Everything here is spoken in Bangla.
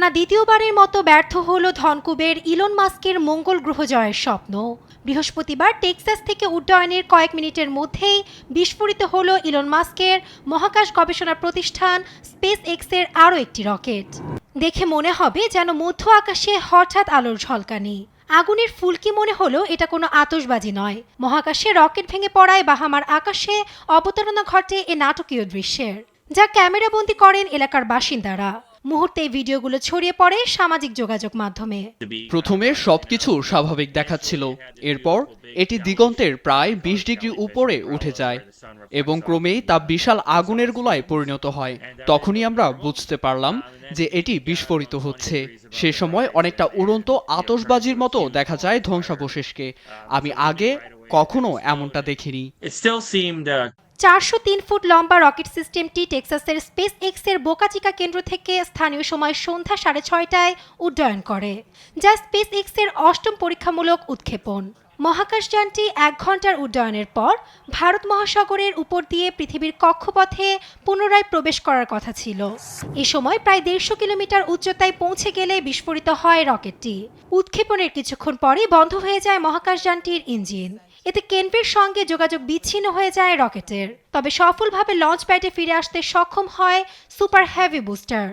টানা দ্বিতীয়বারের মতো ব্যর্থ হল ধনকুবের ইলন মাস্কের মঙ্গল গ্রহ জয়ের স্বপ্ন। বৃহস্পতিবার টেক্সাস থেকে উড্ডয়নের কয়েক মিনিটের মধ্যেই বিস্ফোরিত হল ইলন মাস্কের মহাকাশ গবেষণা প্রতিষ্ঠান স্পেস এক্সের আরও একটি রকেট। দেখে মনে হবে যেন মধ্য আকাশে হঠাৎ আলোর ঝলকানি। আগুনের ফুলকি মনে হলো এটা কোনো আতশবাজি নয়, মহাকাশে রকেট ভেঙে পড়ায় বাহামার আকাশে অবতারণা ঘটে এ নাটকীয় দৃশ্যের, যা ক্যামেরাবন্দি করেন এলাকার বাসিন্দারা। মুহূর্তে ভিডিওগুলো ছড়িয়ে পড়ে সামাজিক যোগাযোগ মাধ্যমে। প্রথমে সবকিছু স্বাভাবিক দেখাচ্ছিল, এরপর এটি দিগন্তের প্রায় ২০ ডিগ্রি উপরে উঠে যায় এবং ক্রমেই তা বিশাল আগুনের গোলায় পরিণত হয়। তখনই আমরা বুঝতে পারলাম যে এটি বিস্ফোরিত হচ্ছে। সে সময় অনেকটা উড়ন্ত আতশবাজির মতো দেখা যায় ধ্বংসাবশেষকে। আমি আগে কখনো এমনটা দেখিনি। ৪০৩ ফুট লম্বা রকেট সিস্টেমটি টেক্সাসের স্পেস এক্সের বোকা চিকা কেন্দ্র থেকে স্থানীয় সময় সন্ধ্যা ৬:৩০টায় উড্ডয়ন করে, যা স্পেস এক্সের অষ্টম পরীক্ষামূলক উৎক্ষেপণ। মহাকাশযানটি ১ ঘন্টার উড্ডয়নের পর ভারত মহাসাগরের উপর দিয়ে পৃথিবীর কক্ষপথে পুনরায় প্রবেশ করার কথা ছিল। এ সময় প্রায় ১৫০ কিলোমিটার উচ্চতায় পৌঁছে গেলে বিস্ফোরিত হয় রকেটটি। উৎক্ষেপণের কিছুক্ষণ পরই বন্ধ হয়ে যায় মহাকাশযানটির ইঞ্জিন। এতে কেন্দ্রের সঙ্গে যোগাযোগ বিচ্ছিন্ন হয়ে যায় রকেটের। তবে সফলভাবে লঞ্চ প্যাডে ফিরে আসতে সক্ষম হয় সুপার হেভি বুস্টার।